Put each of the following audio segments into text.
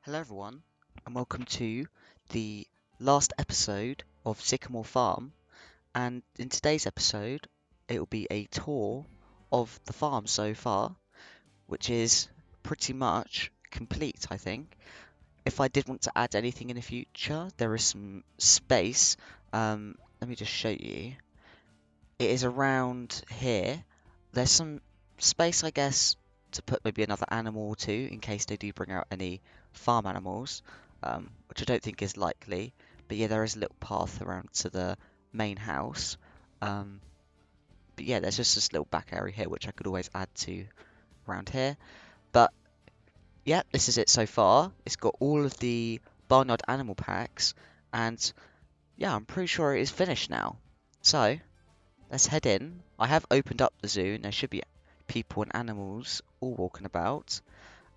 Hello everyone, and welcome to the last episode of Sycamore Farm. And in today's episode, it will be a tour of the farm so far, which is pretty much complete, I think. If I did want to add anything in the future, there is some space. Let me just show you. It is around here. There's some space, I guess, to put maybe another animal or two in case they do bring out any farm animals, which I don't think is likely. But yeah, there is a little path around to the main house. Um, but yeah, there's just this little back area here which I could always add to around here. But yeah, this is it so far. It's got all of the Barnyard animal packs, and yeah, I'm pretty sure it is finished now. So let's head in. I have opened up the zoo, and there should be people and animals all walking about.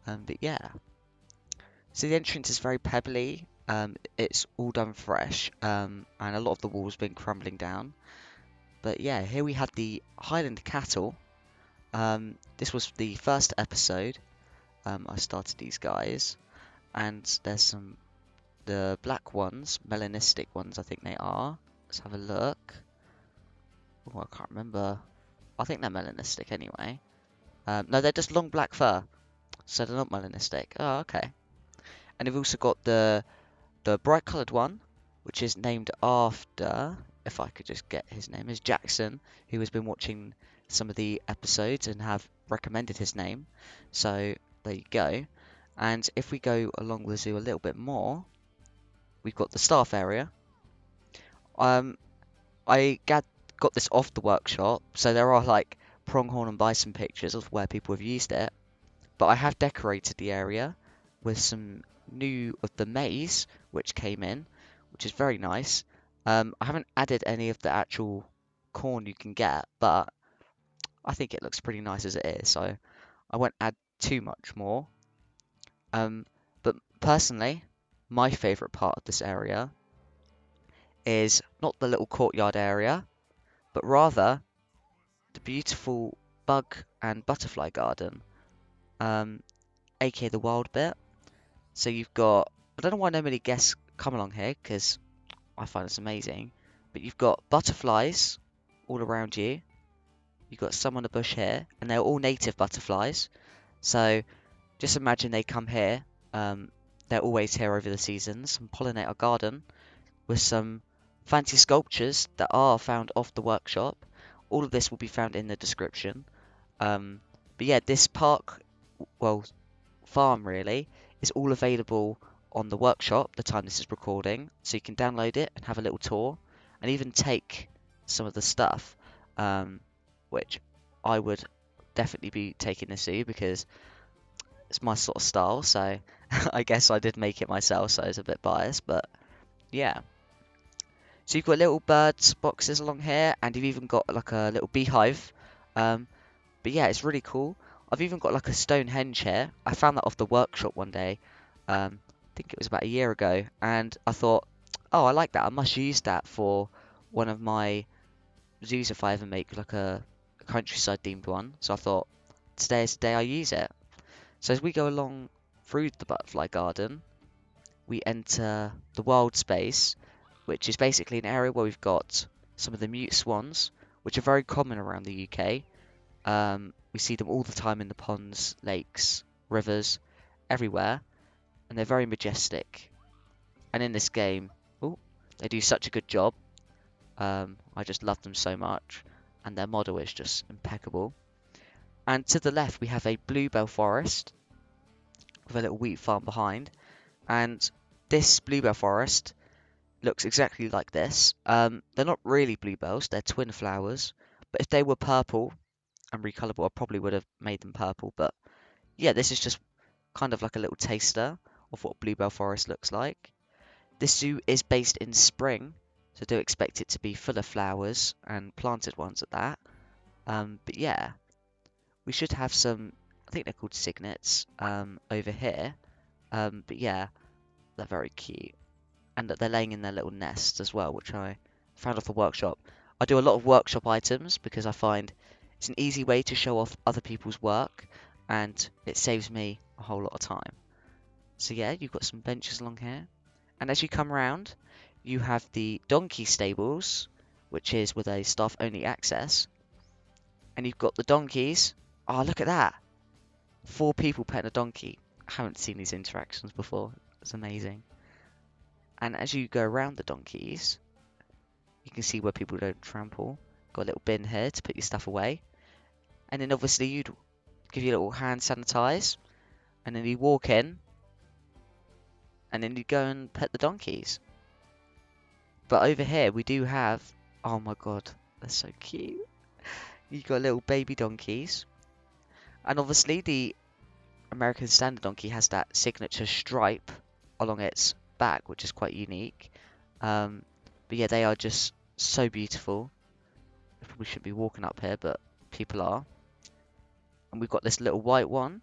But yeah, so the entrance is very pebbly. It's all done fresh, and a lot of the walls been crumbling down. But yeah, here we had the Highland cattle. This was the first episode. I started these guys, and there's the black ones, melanistic ones, I think they are. Let's have a look. Oh, I can't remember. I think they're melanistic anyway. No, they're just long black fur, so they're not melanistic. Oh, okay. And we've also got the bright coloured one, which is named after, if I could just get his name, is Jackson, who has been watching some of the episodes and have recommended his name. So there you go. And if we go along the zoo a little bit more, we've got the staff area. I got this off the workshop, so there are like pronghorn and bison pictures of where people have used it. But I have decorated the area with some new of the maize, which came in, which is very nice. I haven't added any of the actual corn you can get, but I think it looks pretty nice as it is, so I won't add too much more. But personally, my favourite part of this area is not the little courtyard area, but rather the beautiful bug and butterfly garden, aka the wild bit. So you've got, I don't know why no many guests come along here, because I find this amazing, but you've got butterflies all around you. You've got some on the bush here, and they're all native butterflies. So just imagine they come here. They're always here over the seasons and pollinate our garden with some fancy sculptures that are found off the workshop. All of this will be found in the description. But yeah, this park, well, farm really, is all available on the workshop the time this is recording, so you can download it and have a little tour and even take some of the stuff, which I would definitely be taking the zoo because it's my sort of style. So I guess I did make it myself, so it's a bit biased, but yeah. So you've got little birds boxes along here, and you've even got like a little beehive. But yeah, it's really cool. I've even got like a Stonehenge here. I found that off the workshop one day. I think it was about a year ago, and I thought, oh, I like that. I must use that for one of my zoos if I ever make like a countryside themed one. So I thought, today is the day I use it. So as we go along through the butterfly garden, we enter the wild space, which is basically an area where we've got some of the mute swans, which are very common around the UK. We see them all the time in the ponds, lakes, rivers, everywhere, and they're very majestic. And in this game, oh, they do such a good job. I just love them so much, and their model is just impeccable. And to the left, we have a bluebell forest with a little wheat farm behind, and this bluebell forest looks exactly like this. They're not really bluebells, they're twin flowers, but if they were purple and recolorable, I probably would have made them purple. But yeah, this is just kind of like a little taster of what bluebell forest looks like. This zoo is based in spring, so do expect it to be full of flowers and planted ones at that. But yeah, we should have some, I think they're called cygnets, over here. But yeah, they're very cute. And that they're laying in their little nests as well, which I found off the workshop. I do a lot of workshop items because I find it's an easy way to show off other people's work, and it saves me a whole lot of time. So yeah, you've got some benches along here. And as you come around, you have the donkey stables, which is with a staff-only access. And you've got the donkeys. Oh, look at that. 4 people petting a donkey. I haven't seen these interactions before. It's amazing. And as you go around the donkeys, you can see where people don't trample. Got a little bin here to put your stuff away. And then obviously you'd give you a little hand sanitize. And then you walk in. And then you go and pet the donkeys. But over here we do have... Oh my god, they're so cute. You got little baby donkeys. And obviously the American Standard Donkey has that signature stripe along its back, which is quite unique. But yeah, they are just so beautiful. I probably shouldn't be walking up here, but people are. And we've got this little white one.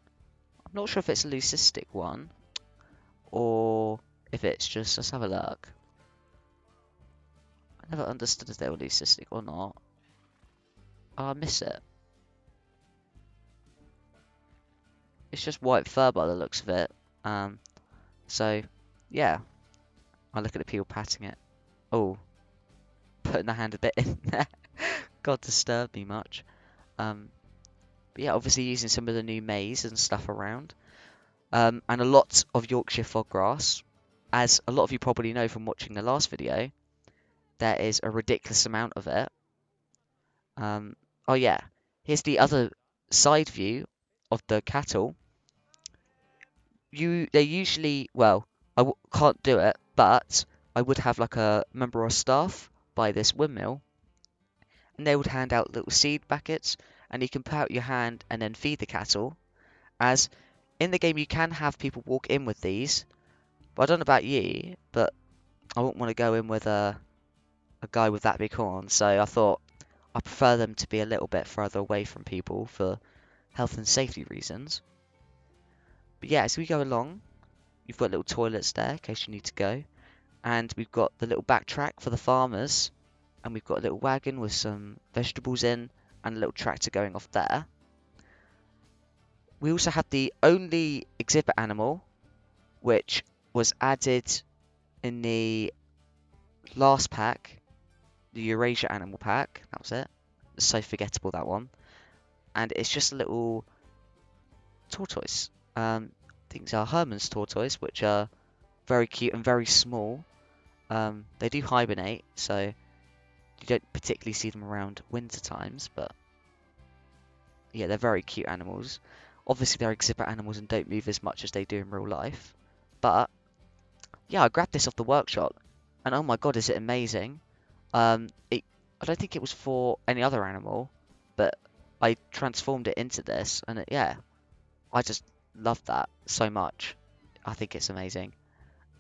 I'm not sure if it's a leucistic one, or if it's just... Let's have a look. I never understood if they were leucistic or not. Oh, I miss it. It's just white fur by the looks of it. So, yeah. I look at the people patting it. Oh, putting the hand a bit in there. God, disturbed me much. But yeah, obviously using some of the new maize and stuff around. And a lot of Yorkshire foggrass. As a lot of you probably know from watching the last video, there is a ridiculous amount of it. Oh yeah, here's the other side view of the cattle. They usually, well, can't do it, but I would have like a member of staff by this windmill, and they would hand out little seed packets, and you can put out your hand and then feed the cattle. As in the game, you can have people walk in with these, but I don't know about you, but I wouldn't want to go in with a guy with that big horn, so I thought I prefer them to be a little bit further away from people for health and safety reasons. But yeah, as we go along, you've got little toilets there in case you need to go. And we've got the little backtrack for the farmers. And we've got a little wagon with some vegetables in. And a little tractor going off there. We also have the only exhibit animal, which was added in the last pack. The Eurasia animal pack. That was it. It's so forgettable, that one. And it's just a little tortoise. Things are Herman's tortoise, which are very cute and very small. They do hibernate, so you don't particularly see them around winter times, but yeah, they're very cute animals. Obviously, they're exhibit animals and don't move as much as they do in real life. But yeah, I grabbed this off the workshop, and oh my god, is it amazing! I don't think it was for any other animal, but I transformed it into this, and yeah, I just love that so much. I think it's amazing.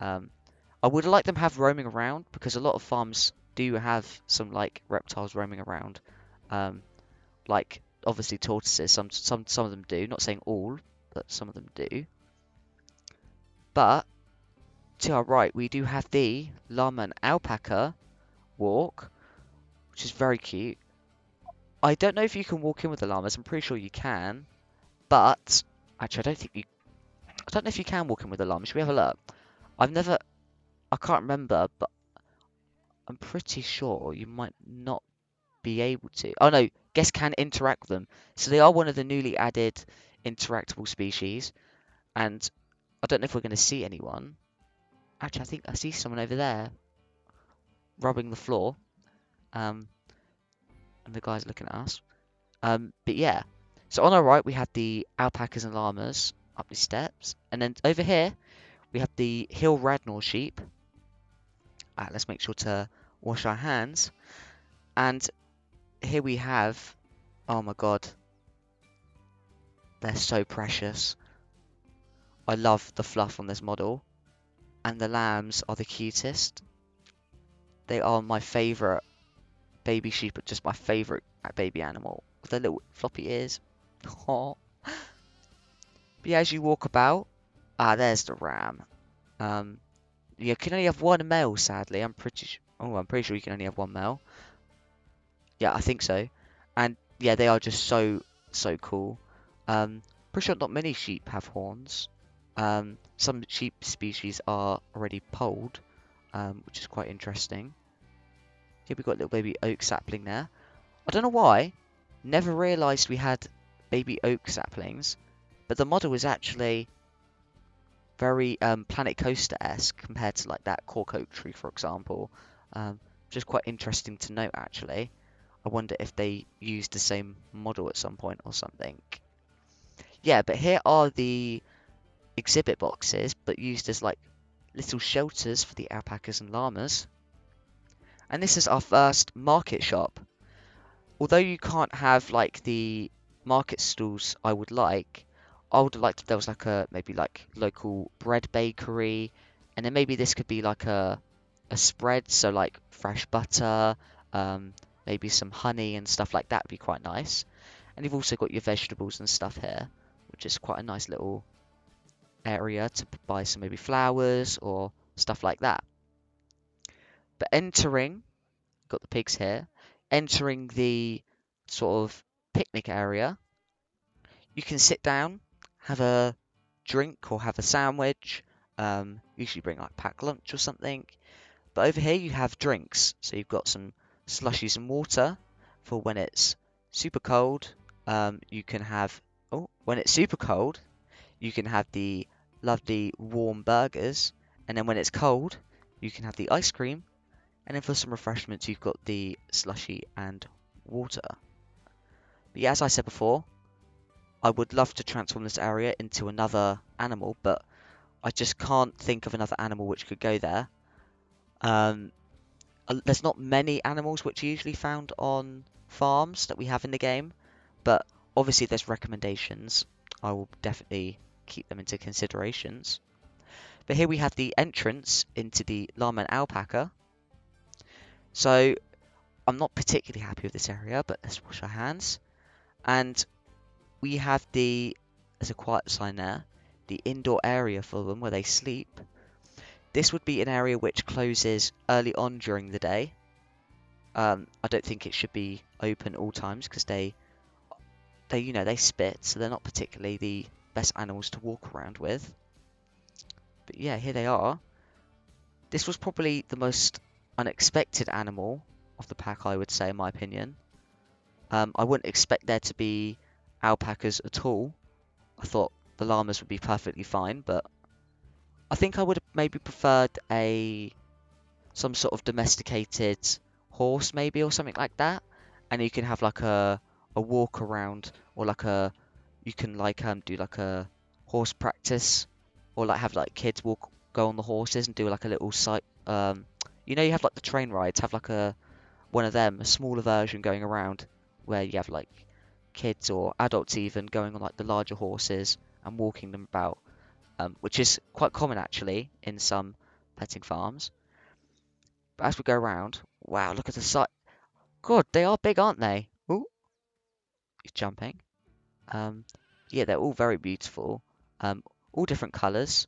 I would like them to have roaming around, because a lot of farms do have some like reptiles roaming around. Like obviously tortoises, some of them do. Not saying all, but some of them do. But to our right, we do have the llama and alpaca walk, which is very cute. I don't know if you can walk in with the llamas. I'm pretty sure you can, but actually, I don't know if you can walk in with the llamas. Should we have a look? I can't remember, but I'm pretty sure you might not be able to. Oh no, guests can interact with them. So they are one of the newly added interactable species. And I don't know if we're going to see anyone. Actually, I think I see someone over there rubbing the floor. And the guy's looking at us. But yeah. So on our right, we have the alpacas and llamas up the steps. And then over here, we have the Hill Radnor sheep. Let's make sure to wash our hands. And here we have... Oh my god. They're so precious. I love the fluff on this model. And the lambs are the cutest. They are my favourite baby sheep, just my favourite baby animal. With their little floppy ears. Oh. But yeah, as you walk about... there's the ram. You can only have one male, sadly. I'm pretty sure you can only have one male. Yeah, I think so. And yeah, they are just so cool. Pretty sure not many sheep have horns. Some sheep species are already polled, which is quite interesting. Here we've got a little baby oak sapling there. I don't know why, never realised we had baby oak saplings, but the model is actually very Planet Coaster-esque compared to like that cork oak tree, for example. Which is quite interesting to note, actually. I wonder if they used the same model at some point or something. Yeah, but here are the exhibit boxes, but used as like little shelters for the alpacas and llamas. And this is our first market shop. Although you can't have like the market stalls I would like, I would like if there was like a maybe like local bread bakery, and then maybe this could be like a spread, so like fresh butter, um, maybe some honey and stuff like that would be quite nice. And you've also got your vegetables and stuff here, which is quite a nice little area to buy some maybe flowers or stuff like that. But entering, got the pigs here, entering the sort of picnic area, you can sit down, have a drink or have a sandwich. Usually bring like packed lunch or something. But over here you have drinks. So you've got some slushies and water for when it's super cold. You can have, oh, when it's super cold, you can have the lovely warm burgers. And then when it's cold, you can have the ice cream. And then for some refreshments, you've got the slushy and water. But yeah, as I said before, I would love to transform this area into another animal, but I just can't think of another animal which could go there. Um, there's not many animals which are usually found on farms that we have in the game, but obviously there's recommendations. I will definitely keep them into considerations. But here we have the entrance into the llama and alpaca. So I'm not particularly happy with this area, but let's wash our hands. And we have there's a quiet sign there, the indoor area for them where they sleep. This would be an area which closes early on during the day. I don't think it should be open all times because they spit, so they're not particularly the best animals to walk around with. But yeah, here they are. This was probably the most unexpected animal of the pack, I would say, in my opinion. I wouldn't expect there to be alpacas at all. I thought the llamas would be perfectly fine, but I think I would have maybe preferred some sort of domesticated horse, maybe, or something like that. And you can have like a walk around, or like you can like do like a horse practice, or like have like kids go on the horses and do like a little site. You have like the train rides, have like one of them, a smaller version going around, where you have like kids or adults even going on like the larger horses and walking them about, which is quite common actually in some petting farms. But as we go around, wow, look at the size. God, they are big, aren't they? Ooh, he's jumping. Um, yeah, they're all very beautiful. All different colours.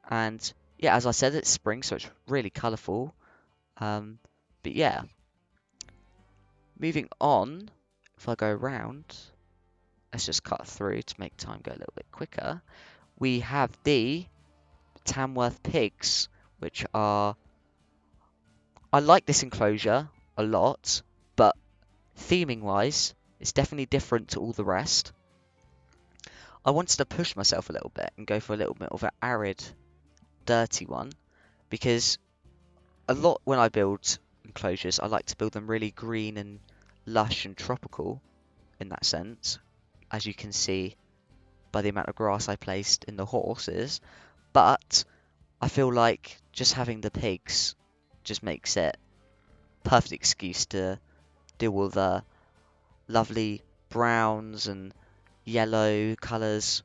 And yeah, as I said, it's spring, so it's really colourful. But yeah, moving on, if I go around, let's just cut through to make time go a little bit quicker. We have the Tamworth pigs, which are... I like this enclosure a lot, but theming-wise, it's definitely different to all the rest. I wanted to push myself a little bit and go for a little bit of an arid, dirty one, because a lot when I build enclosures, I like to build them really green and lush and tropical in that sense, as you can see by the amount of grass I placed in the horses. But I feel like just having the pigs just makes it perfect excuse to deal with the lovely browns and yellow colours,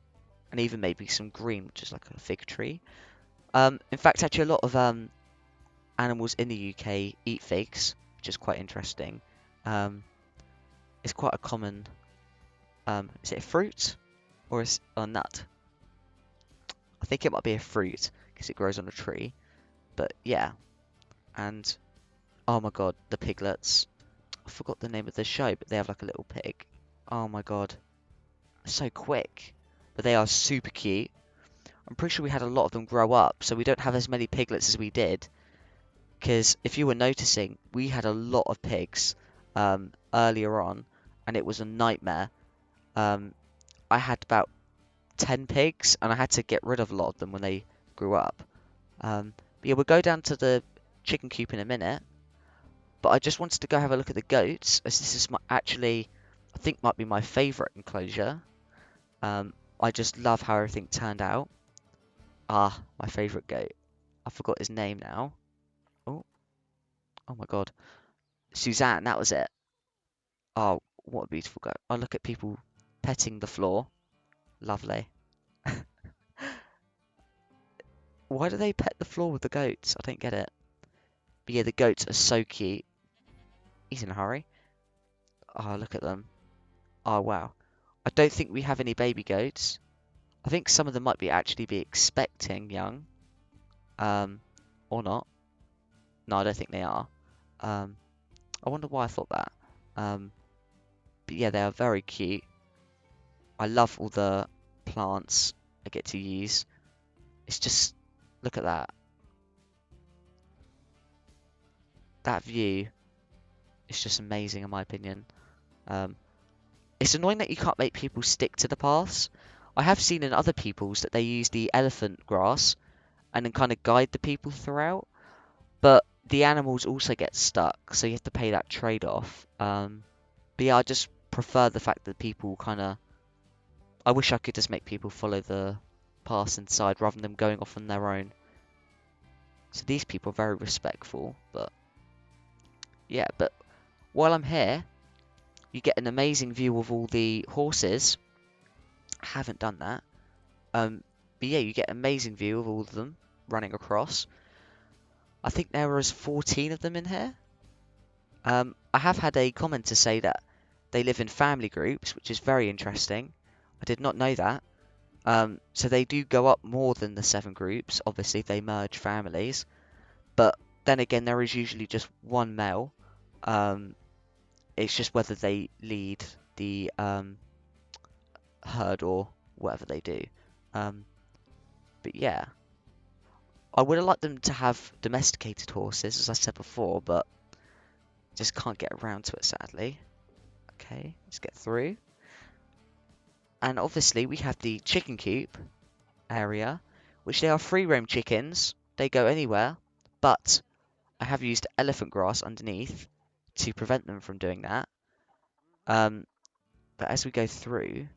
and even maybe some green, which is like a fig tree. In fact, actually, a lot of animals in the UK eat figs, which is quite interesting. It's quite a common. Is it a fruit or a nut? I think it might be a fruit because it grows on a tree. But yeah, and oh my god, the piglets. I forgot the name of the show, but they have like a little pig. Oh my god, so quick, but they are super cute. I I'm pretty sure we had a lot of them grow up, so we don't have as many piglets as we did. Because if you were noticing, we had a lot of pigs earlier on, and it was a nightmare. Um, I had about 10 pigs, and I had to get rid of a lot of them when they grew up. But yeah, we'll go down to the chicken coop in a minute. But I just wanted to go have a look at the goats, as this is actually, I think, might be my favourite enclosure. I just love how everything turned out. Ah, my favourite goat. I forgot his name now. Oh, oh my god. Suzanne, that was it. Oh, what a beautiful goat. I look at people petting the floor. Lovely. Why do they pet the floor with the goats? I don't get it. But yeah, the goats are so cute. He's in a hurry. Oh, look at them. Oh, wow. I don't think we have any baby goats. I think some of them might be actually be expecting young. Um, or not. No, I don't think they are. Um, I wonder why I thought that. But yeah, they are very cute. I love all the plants I get to use. It's just, look at that. That view is just amazing in my opinion. Um, it's annoying that you can't make people stick to the paths. I have seen in other people's that they use the elephant grass and then kind of guide the people throughout. But the animals also get stuck, so you have to pay that trade-off. But yeah, I just prefer the fact that people kind of. I wish I could just make people follow the paths inside rather than them going off on their own. So these people are very respectful, but yeah. But while I'm here, you get an amazing view of all the horses. I haven't done that. But yeah, you get an amazing view of all of them running across. I think there was 14 of them in here. I have had a comment to say that they live in family groups, which is very interesting. I did not know that. So they do go up more than the 7 groups. Obviously, they merge families. But then again, there is usually just one male. It's just whether they lead the herd or whatever they do. But yeah, I would have liked them to have domesticated horses, as I said before, but just can't get around to it, sadly. Okay, let's get through. And obviously, we have the chicken coop area, which they are free-roam chickens. They go anywhere, but I have used elephant grass underneath to prevent them from doing that. But as we go through,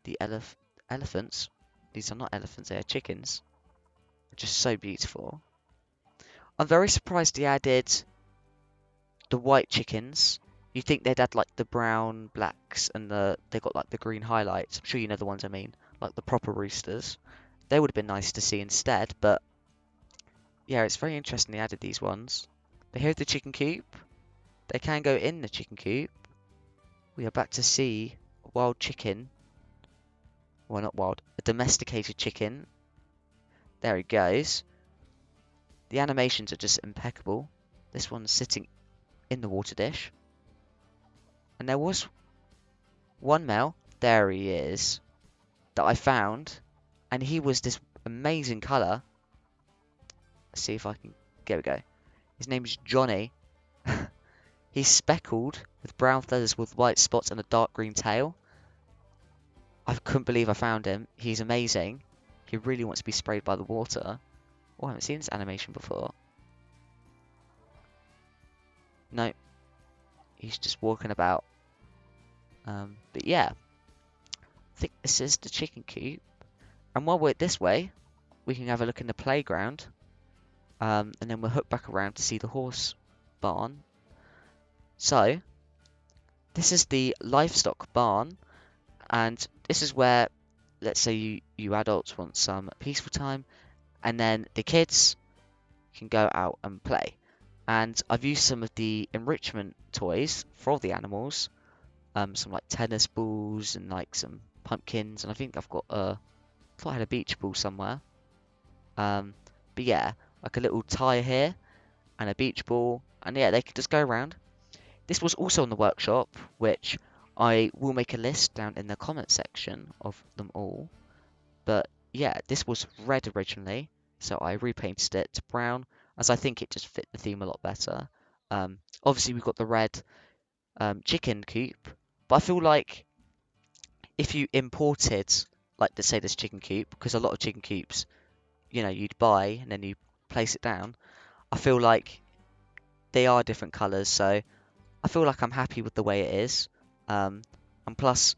the elephants, these are not elephants, they are chickens, are just so beautiful. I'm very surprised they added the white chickens. You think they'd add like the brown, blacks, and they got like the green highlights. I'm sure you know the ones I mean, like the proper roosters. They would have been nice to see instead, but yeah, it's very interesting they added these ones. They have the chicken coop. They can go in the chicken coop. We are back to see a wild chicken. Well, not wild, a domesticated chicken. There he goes. The animations are just impeccable. This one's sitting in the water dish. And there was one male, there he is, that I found. And he was this amazing colour. Let's see if I can... There we go. His name's Johnny. He's speckled with brown feathers with white spots and a dark green tail. I couldn't believe I found him. He's amazing. He really wants to be sprayed by the water. Oh, I haven't seen this animation before. No. He's just walking about. But yeah. I think this is the chicken coop. And while we're this way, we can have a look in the playground. And then we'll hook back around to see the horse barn. So, this is the livestock barn. And this is where, let's say you adults want some peaceful time. And then the kids can go out and play. And I've used some of the enrichment toys for all the animals. Some like tennis balls and like some pumpkins. And I think I've got I thought I had a beach ball somewhere. But yeah, like a little tire here and a beach ball. And yeah, they could just go around. This was also in the workshop, which I will make a list down in the comment section of them all. But yeah, this was red originally, so I repainted it to brown, as I think it just fit the theme a lot better. Obviously we've got the red chicken coop, but I feel like if you imported, like let's say this chicken coop, because a lot of chicken coops, you'd buy and then you place it down. I feel like they are different colours, so I feel like I'm happy with the way it is. Um, and plus,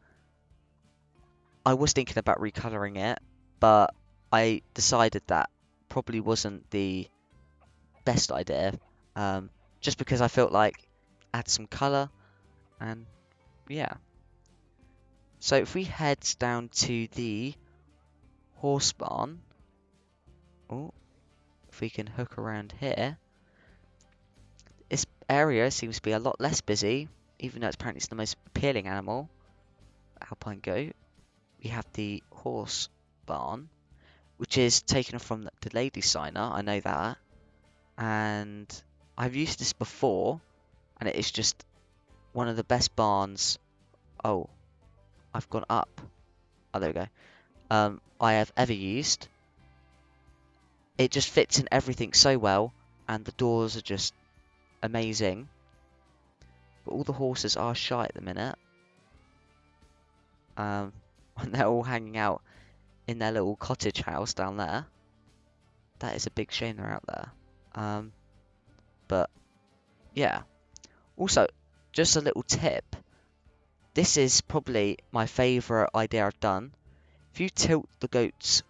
I was thinking about recolouring it, but I decided that probably wasn't the best idea. Um, just because I felt like add some colour and yeah. So if we head down to the horse barn, oh, if we can hook around here, this area seems to be a lot less busy, even though apparently it's the most appealing animal. Alpine goat. We have the horse barn, which is taken from the Deladysigner. I know that, and I've used this before, and it is just one of the best barns. Oh, I've gone up. Oh, there we go. I have ever used. It just fits in everything so well, and the doors are just amazing. But all the horses are shy at the minute. And they're all hanging out in their little cottage house down there. That is a big shame they're out there. But yeah. Also, just a little tip. This is probably my favourite idea I've done. If you tilt the goat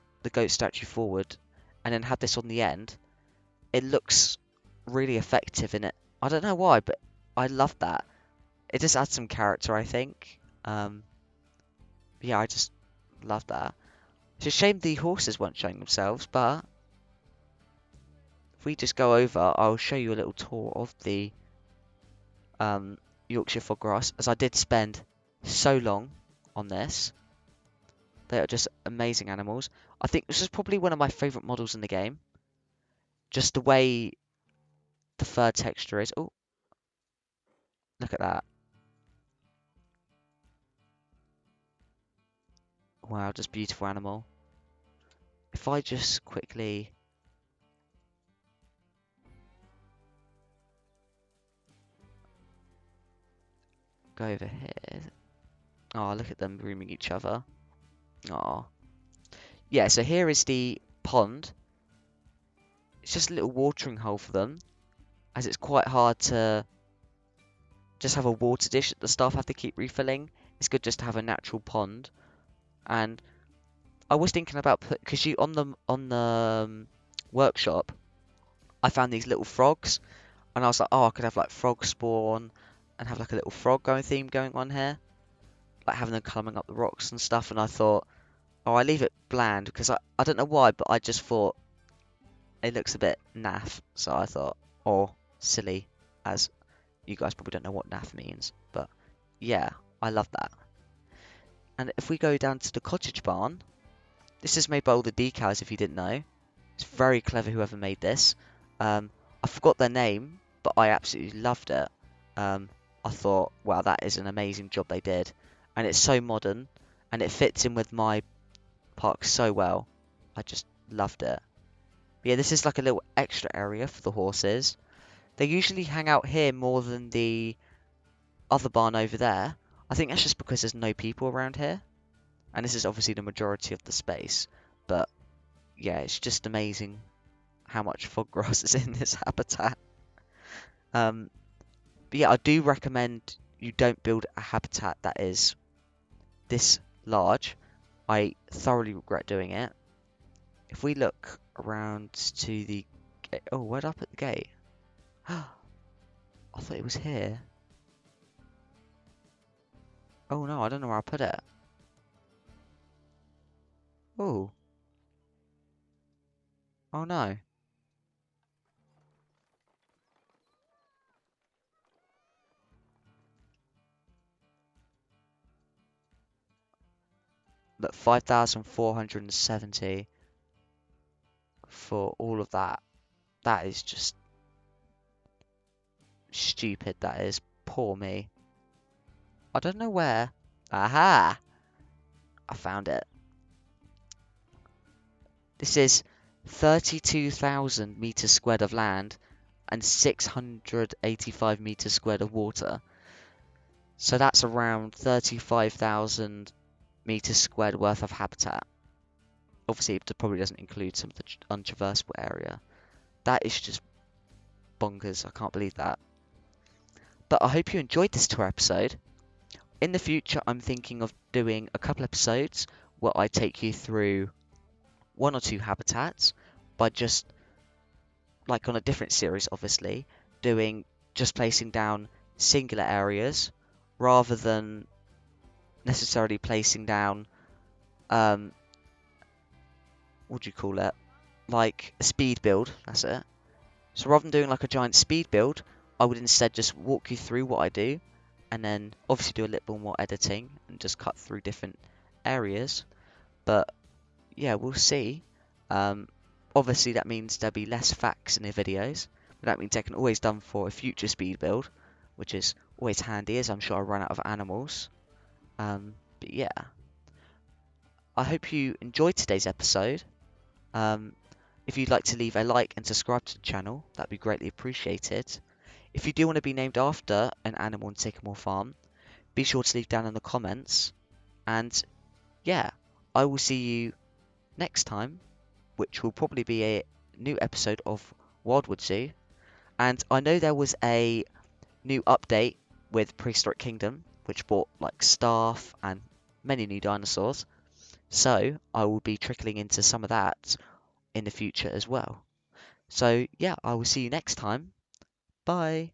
statue forward, and then have this on the end, it looks really effective in it. I don't know why, but I love that. It just adds some character, I think. Yeah, I just love that. It's a shame the horses weren't showing themselves, but if we just go over, I'll show you a little tour of the Yorkshire Foggrass, as I did spend so long on this. They are just amazing animals. I think this is probably one of my favourite models in the game. Just the way the fur texture is. Oh, look at that. Wow, just beautiful animal. If I just quickly go over here. Oh, look at them grooming each other. Oh. Yeah, so here is the pond. It's just a little watering hole for them, as it's quite hard to just have a water dish that the staff have to keep refilling. It's good just to have a natural pond. And I was thinking about because you on the workshop, I found these little frogs, and I was like, oh, I could have like frog spawn and have like a little frog theme going on here, like having them climbing up the rocks and stuff. And I thought, oh, I leave it bland because I don't know why, but I just thought it looks a bit naff. So I thought, or silly, as you guys probably don't know what naff means, but yeah, I love that. And if we go down to the cottage barn, this is made by all the decals, if you didn't know. It's very clever, whoever made this. I forgot their name, but I absolutely loved it. I thought, wow, that is an amazing job they did. And it's so modern, and it fits in with my park so well. I just loved it. But yeah, this is like a little extra area for the horses. They usually hang out here more than the other barn over there. I think that's just because there's no people around here. And this is obviously the majority of the space. But yeah, it's just amazing how much fog grass is in this habitat. But yeah, I do recommend you don't build a habitat that is this large. I thoroughly regret doing it. If we look around to the gate, oh, where'd I put the gate? I thought it was here. Oh no, I don't know where I put it. Oh, oh no. Look, 5,470 for all of that. That is just stupid, that is. Poor me. I don't know where. Aha! I found it. This is 32,000 meters squared of land and 685 meters squared of water. So that's around 35,000 meters squared worth of habitat. Obviously, it probably doesn't include some of the untraversable area. That is just bonkers. I can't believe that. But I hope you enjoyed this tour episode. In the future, I'm thinking of doing a couple episodes where I take you through one or two habitats by just, like on a different series, obviously, doing just placing down singular areas rather than necessarily placing down, um, what do you call it? Like a speed build, that's it. So rather than doing like a giant speed build, I would instead just walk you through what I do and then obviously do a little more editing and just cut through different areas. But yeah, we'll see. Um, Obviously that means there'll be less facts in the videos, but that means they can always done for a future speed build, which is always handy as I'm sure I run out of animals. But yeah, I hope you enjoyed today's episode. Um, if you'd like to leave a like and subscribe to the channel, that'd be greatly appreciated. If you do want to be named after an animal in Sycamore Farm, be sure to leave down in the comments. And yeah, I will see you next time, which will probably be a new episode of Wildwood Zoo. And I know there was a new update with Prehistoric Kingdom, which brought like staff and many new dinosaurs. So I will be trickling into some of that in the future as well. So yeah, I will see you next time. Bye.